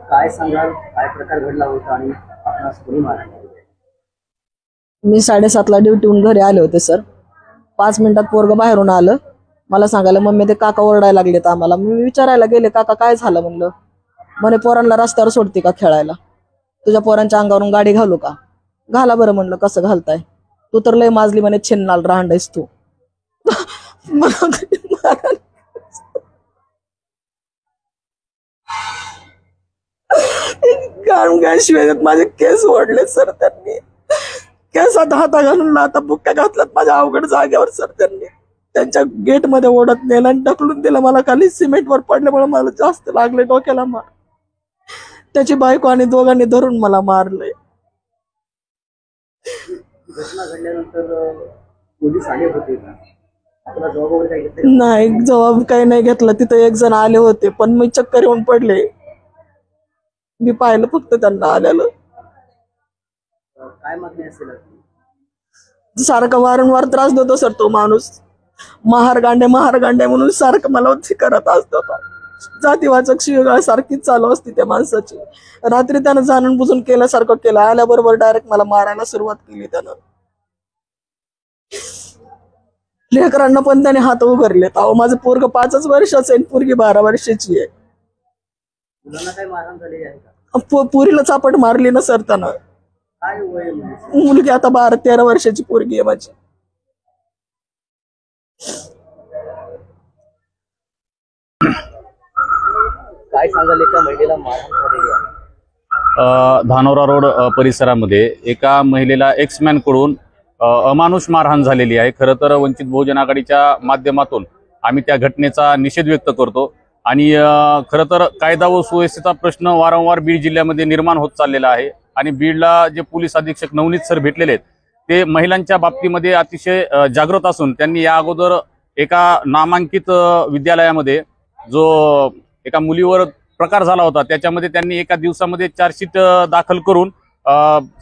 काय सांगाल, काय प्रकार घडला होता आणि आपणास कोणी मारले? मी 7:30ला ड्युटीहून घरी आले होते सर. 5 मिनिटात पोरगं बाहेरून आलं. मला सांगायला मम्मी ते काका ओरडायला लागलेत आम्हाला. मी विचारायला गेले काका काय झालं म्हणलं. म्हणे पोरांना रस्त्यावर सोडते का खेळायला, तुझ्या पोरांच्या अंगावरून गाडी घालू का? घाला बरं म्हणलं. कसं घालताय? तू तर लय माजली म्हणे, छिन्नाल राहंडायस तू. शिवाय माझे केस ओढले सर त्यांनी. केसात हाता घालून आता बुक्क्या घातल्यात माझ्या अवघड जागेवर सर. त्यांनी त्यांच्या गेट मध्ये ओढत नेलं आणि ढकलून दिलं. मला खाली सिमेंटवर पडल्यामुळे मला जास्त लागले डोक्याला मार. त्याची बायको आणि दोघांनी धरून मला मारलंय. घटना घडल्यानंतर पोलीस आले होते का? आपला जबाब वगैरे काही घेतला? नाही, जबाब काही नाही घेतला. तिथं एक जण आले होते पण मी चक्कर येऊन पडले. मी पाहिलं फक्त त्यांना आलेलं. काय मागणी असेल? सारखं वारंवार त्रास देतो सर तो माणूस. महारगांडे म्हणून सारखं मला करत असतो. जातीवाचक शिवगाळ सारखीच चालू असते त्या माणसाची. रात्री त्यानं जाणून बुजून केल्यासारखं केलं. आल्याबरोबर डायरेक्ट मला मारायला सुरुवात केली त्यानं. लेकरांना पण त्याने हात उघडलेत. अहो माझं पोरग 5 वर्षाचं आहे, पोरगी 12 वर्षाची आहे. मुलांना काय मारहाण झाली आहे का? पुरीला चापट मारली ना सर त्यानं. काय वय आहे? मुलगी आता 12-13 वर्षाची पोरगी आहे माझी. काय सांगाल, एका महिलेला मारहाण झालेली आहे? धानोरा रोड परिसरामध्ये एका महिलेला एक्समॅन कडून अमानुष मारहाण झालेली आहे. खरं तर वंचित बहुजन आघाडीच्या माध्यमातून आम्ही त्या घटनेचा निषेध व्यक्त करतो. आणि खरं तर कायदा व सुव्यवस्थेचा प्रश्न वारंवार बीड जिल्ह्यामध्ये निर्माण होत चाललेला आहे. आणि बीडला जे पोलीस अधीक्षक नवनीत सर भेटलेले आहेत ते महिलांच्या बाबतीमध्ये अतिशय जागृत असून त्यांनी या अगोदर एका नामांकित विद्यालयामध्ये जो एका मुलीवर प्रकार झाला होता त्याच्यामध्ये त्यांनी एका दिवसामध्ये चार्जशीट दाखल करून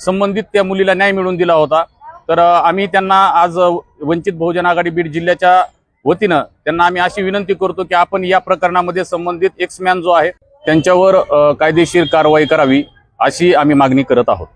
संबंधित त्या मुलीला न्याय मिळवून दिला होता. तर आम्ही त्यांना आज वंचित बहुजन आघाडी बीड जिल्ह्याच्या वतीनं त्यांना आम्ही अशी विनंती करतो की आपण या प्रकरणामध्ये संबंधित एक्समॅन जो आहे त्यांच्यावर कायदेशीर कारवाई करावी अशी आम्ही मागणी करत आहोत.